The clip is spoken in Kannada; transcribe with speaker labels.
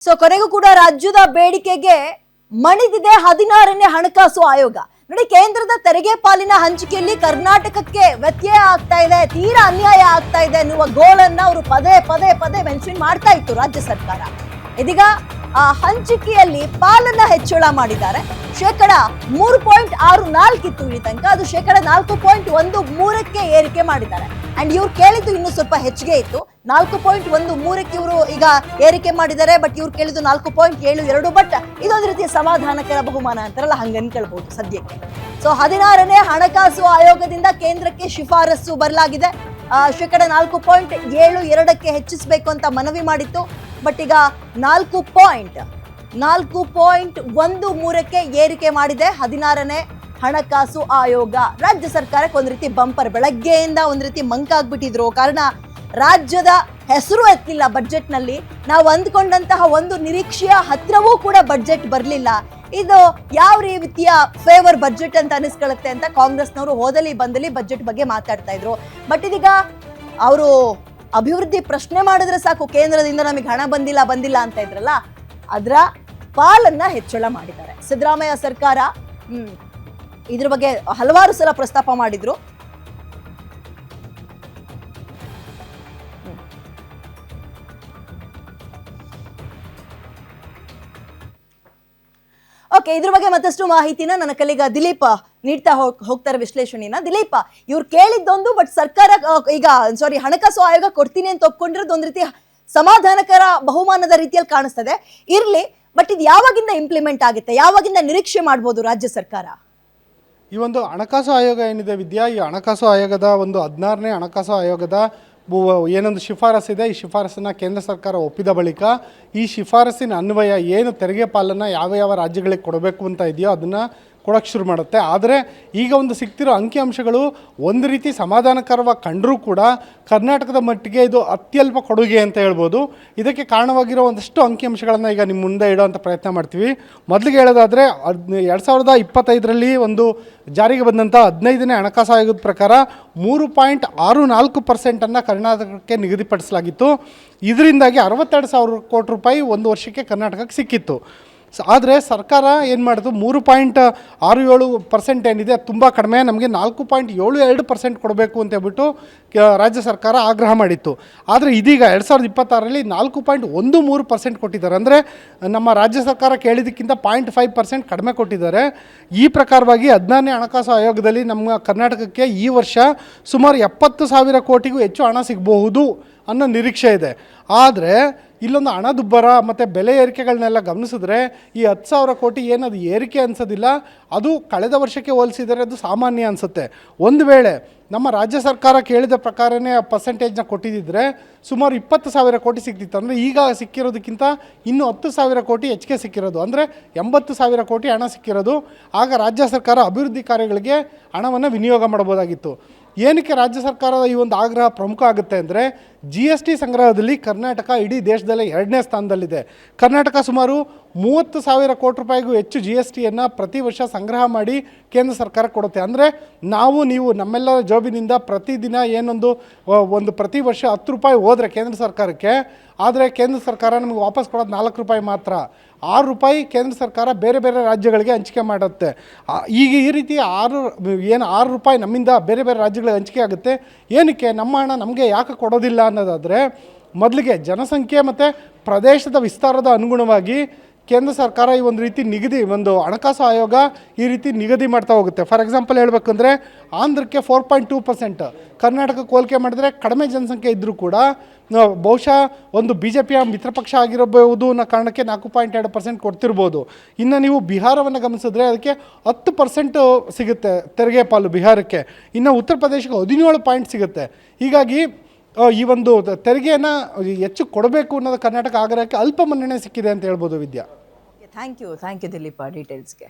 Speaker 1: ಸೊ ಕೊನೆಗೂ ಕೂಡ ರಾಜ್ಯದ ಬೇಡಿಕೆಗೆ ಮಣಿದಿದೆ 16ನೇ ಹಣಕಾಸು ಆಯೋಗ. ನೋಡಿ, ಕೇಂದ್ರದ ತೆರಿಗೆ ಪಾಲಿನ ಹಂಚಿಕೆಯಲ್ಲಿ ಕರ್ನಾಟಕಕ್ಕೆ ವ್ಯತ್ಯಯ ಆಗ್ತಾ ಇದೆ, ತೀರಾ ಅನ್ಯಾಯ ಆಗ್ತಾ ಇದೆ ಅನ್ನುವ ಗೋಳನ್ನ ಅವರು ಪದೇ ಪದೇ ಪದೇ ಮೆನ್ಷನ್ ಮಾಡ್ತಾ ಇತ್ತು ರಾಜ್ಯ ಸರ್ಕಾರ. ಇದೀಗ ಆ ಹಂಚಿಕೆಯಲ್ಲಿ ಪಾಲನ್ನ ಹೆಚ್ಚಳ ಮಾಡಿದ್ದಾರೆ. ಶೇಕಡ 3.64 ಇತ್ತು ಈ ತನಕ, ಅದು ಶೇಕಡ 4.13ಕ್ಕೆ ಏರಿಕೆ ಮಾಡಿದ್ದಾರೆ. ಅಂಡ್ ಇವ್ರು ಕೇಳಿದ್ದು ಇನ್ನೂ ಸ್ವಲ್ಪ ಹೆಚ್ಚಿಗೆ ಇತ್ತು, 4.13ಕ್ಕೆ ಇವರು ಈಗ ಏರಿಕೆ ಮಾಡಿದ್ದಾರೆ. ಬಟ್ ಇವ್ರು ಕೇಳಿದ್ದು 4.72. ಬಟ್ ಇದೊಂದು ರೀತಿಯ ಸಮಾಧಾನಕರ ಬಹುಮಾನ ಅಂತಾರಲ್ಲ, ಹಂಗ ಅನ್ಕೊಳ್ಬಹುದು ಸದ್ಯಕ್ಕೆ. ಸೊ 16ನೇ ಹಣಕಾಸು ಆಯೋಗದಿಂದ ಕೇಂದ್ರಕ್ಕೆ ಶಿಫಾರಸು ಬರಲಾಗಿದೆ. ಶೇಕಡ 4.72ಕ್ಕೆ ಹೆಚ್ಚಿಸಬೇಕು ಅಂತ ಮನವಿ ಮಾಡಿತ್ತು. ಬಟ್ ಈಗ 4.13ಕ್ಕೆ ಏರಿಕೆ ಮಾಡಿದೆ 16ನೇ ಹಣಕಾಸು ಆಯೋಗ. ರಾಜ್ಯ ಸರ್ಕಾರಕ್ಕೆ ಒಂದ್ ರೀತಿ ಬಂಪರ್. ಬೆಳಗ್ಗೆಯಿಂದ ಒಂದ್ ರೀತಿ ಮಂಕಾಗ್ಬಿಟ್ಟಿದ್ರು, ಕಾರಣ ರಾಜ್ಯದ ಹೆಸರು ಎತ್ತಲಿಲ್ಲ ಬಜೆಟ್ ನಲ್ಲಿ. ನಾವು ಅಂದ್ಕೊಂಡಂತಹ ಒಂದು ನಿರೀಕ್ಷೆಯ ಹತ್ರವೂ ಕೂಡ ಬಜೆಟ್ ಬರಲಿಲ್ಲ. ಇದು ಯಾವ ರೀತಿಯ ಫೇವರ್ ಬಜೆಟ್ ಅಂತ ಅನಿಸ್ಕೊಳ್ಳುತ್ತೆ ಅಂತ ಕಾಂಗ್ರೆಸ್ನವರು ಹೋದಲ್ಲಿ ಬಂದಲ್ಲಿ ಬಜೆಟ್ ಬಗ್ಗೆ ಮಾತಾಡ್ತಾ ಇದ್ರು. ಬಟ್ ಇದೀಗ ಅವರು ಅಭಿವೃದ್ಧಿ ಪ್ರಶ್ನೆ ಮಾಡಿದ್ರೆ ಸಾಕು, ಕೇಂದ್ರದಿಂದ ನಮಗೆ ಹಣ ಬಂದಿಲ್ಲ ಅಂತ ಇದ್ರಲ್ಲ, ಅದರ ಪಾಲನ್ನ ಹೆಚ್ಚಳ ಮಾಡಿದ್ದಾರೆ ಸಿದ್ದರಾಮಯ್ಯ ಸರ್ಕಾರ. ಇದ್ರ ಬಗ್ಗೆ ಹಲವಾರು ಸಲ ಪ್ರಸ್ತಾಪ ಮಾಡಿದ್ರು. ಓಕೆ, ಇದ್ರ ಬಗ್ಗೆ ಮತ್ತಷ್ಟು ಮಾಹಿತಿನ ನನ್ನ ಕಲಿಗ ದಿಲೀಪ್ ನೀಡ್ತಾ ಹೋಗ್ತಾರೆ ವಿಶ್ಲೇಷಣೆನ. ದಿಲೀಪ್, ಇವ್ರು ಕೇಳಿದ್ದೊಂದು, ಬಟ್ ಸರ್ಕಾರ ಈಗ ಹಣಕಾಸು ಆಯೋಗ ಕೊಡ್ತೀನಿ ಅಂತ ಒಪ್ಕೊಂಡಿರೋದು ಒಂದ್ ರೀತಿ ಸಮಾಧಾನಕರ ಬಹುಮಾನದ ರೀತಿಯಲ್ಲಿ ಕಾಣಿಸ್ತದೆ. ಇರ್ಲಿ, ಬಟ್ ಇದು ಯಾವಾಗಿಂದ ಇಂಪ್ಲಿಮೆಂಟ್ ಆಗುತ್ತೆ, ಯಾವಾಗಿಂದ ನಿರೀಕ್ಷೆ ಮಾಡ್ಬೋದು ರಾಜ್ಯ ಸರ್ಕಾರ?
Speaker 2: ಈ ಒಂದು ಹಣಕಾಸು ಆಯೋಗ ಏನಿದೆ ವಿದ್ಯಾ, ಈ ಹಣಕಾಸು ಆಯೋಗದ ಒಂದು 16ನೇ ಹಣಕಾಸು ಆಯೋಗದ ಏನೊಂದು ಶಿಫಾರಸ್ಸಿದೆ, ಈ ಶಿಫಾರಸನ್ನು ಕೇಂದ್ರ ಸರ್ಕಾರ ಒಪ್ಪಿದ ಬಳಿಕ ಈ ಶಿಫಾರಸ್ಸಿನ ಅನ್ವಯ ಏನು ತೆರಿಗೆ ಪಾಲನ್ನು ಯಾವ ರಾಜ್ಯಗಳಿಗೆ ಕೊಡಬೇಕು ಅಂತ ಇದೆಯೋ ಅದನ್ನು ಕೊಡೋಕ್ಕೆ ಶುರು ಮಾಡುತ್ತೆ. ಆದರೆ ಈಗ ಒಂದು ಸಿಗ್ತಿರೋ ಅಂಕಿಅಂಶಗಳು ಒಂದು ರೀತಿ ಸಮಾಧಾನಕರವಾಗಿ ಕಂಡರೂ ಕೂಡ ಕರ್ನಾಟಕದ ಮಟ್ಟಿಗೆ ಇದು ಅತ್ಯಲ್ಪ ಕೊಡುಗೆ ಅಂತ ಹೇಳ್ಬೋದು. ಇದಕ್ಕೆ ಕಾರಣವಾಗಿರೋ ಒಂದಷ್ಟು ಅಂಕಿಅಂಶಗಳನ್ನು ಈಗ ನಿಮ್ಮ ಮುಂದೆ ಇಡೋವಂಥ ಪ್ರಯತ್ನ ಮಾಡ್ತೀವಿ. ಮೊದಲಿಗೆ ಹೇಳೋದಾದರೆ 2025ರಲ್ಲಿ ಒಂದು ಜಾರಿಗೆ ಬಂದಂಥ 15ನೇ ಹಣಕಾಸು ಆಯೋಗದ ಪ್ರಕಾರ 3.64% ಕರ್ನಾಟಕಕ್ಕೆ ನಿಗದಿಪಡಿಸಲಾಗಿತ್ತು. ಇದರಿಂದಾಗಿ 62,000 ಕೋಟಿ ರೂಪಾಯಿ ಒಂದು ವರ್ಷಕ್ಕೆ ಕರ್ನಾಟಕಕ್ಕೆ ಸಿಕ್ಕಿತ್ತು. ಆದರೆ ಸರ್ಕಾರ ಏನು ಮಾಡಿತು, 3.67% ಏನಿದೆ ಅದು ತುಂಬ ಕಡಿಮೆ, ನಮಗೆ 4.72% ಕೊಡಬೇಕು ಅಂತ ಹೇಳ್ಬಿಟ್ಟು ರಾಜ್ಯ ಸರ್ಕಾರ ಆಗ್ರಹ ಮಾಡಿತ್ತು. ಆದರೆ ಇದೀಗ 2026ರಲ್ಲಿ 4.13% ಕೊಟ್ಟಿದ್ದಾರೆ. ಅಂದರೆ ನಮ್ಮ ರಾಜ್ಯ ಸರ್ಕಾರ ಕೇಳಿದ್ದಕ್ಕಿಂತ 0.5% ಕಡಿಮೆ ಕೊಟ್ಟಿದ್ದಾರೆ. ಈ ಪ್ರಕಾರವಾಗಿ 16ನೇ ಹಣಕಾಸು ಆಯೋಗದಲ್ಲಿ ನಮ್ಮ ಕರ್ನಾಟಕಕ್ಕೆ ಈ ವರ್ಷ ಸುಮಾರು 70,000 ಕೋಟಿಗೂ ಹೆಚ್ಚು ಹಣ ಸಿಗಬಹುದು ಅನ್ನೋ ನಿರೀಕ್ಷೆ ಇದೆ. ಆದರೆ ಇಲ್ಲೊಂದು ಹಣದುಬ್ಬರ ಮತ್ತು ಬೆಲೆ ಏರಿಕೆಗಳನ್ನೆಲ್ಲ ಗಮನಿಸಿದ್ರೆ ಈ 10,000 ಕೋಟಿ ಏನದು ಏರಿಕೆ ಅನಿಸೋದಿಲ್ಲ, ಅದು ಕಳೆದ ವರ್ಷಕ್ಕೆ ಹೋಲಿಸಿದರೆ ಅದು ಸಾಮಾನ್ಯ ಅನಿಸುತ್ತೆ. ಒಂದು ವೇಳೆ ನಮ್ಮ ರಾಜ್ಯ ಸರ್ಕಾರ ಕೇಳಿದ ಪ್ರಕಾರನೇ ಆ ಪರ್ಸೆಂಟೇಜ್ನ ಕೊಟ್ಟಿದ್ದರೆ ಸುಮಾರು 20,000 ಕೋಟಿ ಸಿಗ್ತಿತ್ತು. ಅಂದರೆ ಈಗ ಸಿಕ್ಕಿರೋದಕ್ಕಿಂತ ಇನ್ನೂ 10,000 ಕೋಟಿ ಹೆಚ್ಚಿಗೆ ಸಿಕ್ಕಿರೋದು, ಅಂದರೆ 80,000 ಕೋಟಿ ಹಣ ಸಿಕ್ಕಿರೋದು. ಆಗ ರಾಜ್ಯ ಸರ್ಕಾರ ಅಭಿವೃದ್ಧಿ ಕಾರ್ಯಗಳಿಗೆ ಹಣವನ್ನು ವಿನಿಯೋಗ ಮಾಡ್ಬೋದಾಗಿತ್ತು. ಏನಕ್ಕೆ ರಾಜ್ಯ ಸರ್ಕಾರದ ಈ ಒಂದು ಆಗ್ರಹ ಪ್ರಮುಖ ಆಗುತ್ತೆ ಅಂದರೆ, GST ಸಂಗ್ರಹದಲ್ಲಿ ಕರ್ನಾಟಕ ಇಡೀ ದೇಶದಲ್ಲೇ 2ನೇ ಸ್ಥಾನದಲ್ಲಿದೆ. ಕರ್ನಾಟಕ ಸುಮಾರು 30,000 ಕೋಟಿ ರೂಪಾಯಿಗೂ ಹೆಚ್ಚು GSTಯನ್ನು ಪ್ರತಿ ವರ್ಷ ಸಂಗ್ರಹ ಮಾಡಿ ಕೇಂದ್ರ ಸರ್ಕಾರ ಕೊಡುತ್ತೆ. ಅಂದರೆ ನೀವು ನಮ್ಮೆಲ್ಲರ ಜೋಬಿನಿಂದ ಪ್ರತಿದಿನ ಒಂದು ಪ್ರತಿ ವರ್ಷ 10 ರೂಪಾಯಿ ಹೋದರೆ ಕೇಂದ್ರ ಸರ್ಕಾರಕ್ಕೆ, ಆದರೆ ಕೇಂದ್ರ ಸರ್ಕಾರ ನಮಗೆ ವಾಪಸ್ ಕೊಡೋದು 4 ರೂಪಾಯಿ ಮಾತ್ರ. 6 ರೂಪಾಯಿ ಕೇಂದ್ರ ಸರ್ಕಾರ ಬೇರೆ ಬೇರೆ ರಾಜ್ಯಗಳಿಗೆ ಹಂಚಿಕೆ ಮಾಡುತ್ತೆ. ಈಗ ಈ ರೀತಿ 6 ರೂಪಾಯಿ ನಮ್ಮಿಂದ ಬೇರೆ ಬೇರೆ ರಾಜ್ಯಗಳಿಗೆ ಹಂಚಿಕೆ ಆಗುತ್ತೆ. ಏನಕ್ಕೆ ನಮ್ಮ ಹಣ ನಮಗೆ ಯಾಕೆ ಕೊಡೋದಿಲ್ಲ ಅನ್ನೋದಾದರೆ, ಮೊದಲಿಗೆ ಜನಸಂಖ್ಯೆ ಮತ್ತು ಪ್ರದೇಶದ ವಿಸ್ತಾರದ ಅನುಗುಣವಾಗಿ ಕೇಂದ್ರ ಸರ್ಕಾರ ಈ ಒಂದು ರೀತಿ ಒಂದು ಹಣಕಾಸು ಆಯೋಗ ಈ ರೀತಿ ನಿಗದಿ ಮಾಡ್ತಾ ಹೋಗುತ್ತೆ. ಫಾರ್ ಎಕ್ಸಾಂಪಲ್ ಹೇಳಬೇಕಂದ್ರೆ, ಆಂಧ್ರಕ್ಕೆ 4.2%, ಕರ್ನಾಟಕಕ್ಕೆ ಹೋಲಿಕೆ ಮಾಡಿದ್ರೆ ಕಡಿಮೆ ಜನಸಂಖ್ಯೆ ಇದ್ದರೂ ಕೂಡ ಬಹುಶಃ ಒಂದು BJPಯ ಮಿತ್ರಪಕ್ಷ ಆಗಿರಬಹುದು ಅನ್ನೋ ಕಾರಣಕ್ಕೆ 4.2% ಕೊಡ್ತಿರ್ಬೋದು. ಇನ್ನು ನೀವು ಬಿಹಾರವನ್ನು ಗಮನಿಸಿದ್ರೆ ಅದಕ್ಕೆ 10% ಸಿಗುತ್ತೆ ತೆರಿಗೆ ಪಾಲು ಬಿಹಾರಕ್ಕೆ. ಇನ್ನು ಉತ್ತರ ಪ್ರದೇಶಕ್ಕೆ 17 ಪಾಯಿಂಟ್ ಸಿಗುತ್ತೆ. ಹೀಗಾಗಿ ಈ ಒಂದು ತೆರಿಗೆಯನ್ನು ಹೆಚ್ಚು ಕೊಡಬೇಕು ಅನ್ನೋದು ಕರ್ನಾಟಕ ಆಗ್ರಹಕ್ಕೆ ಅಲ್ಪ ಮನ್ನಣೆ ಸಿಕ್ಕಿದೆ ಅಂತ ಹೇಳ್ಬೋದು ವಿದ್ಯಾ.
Speaker 1: Thank you Dileep ಡೀಟೇಲ್ಸ್ಗೆ.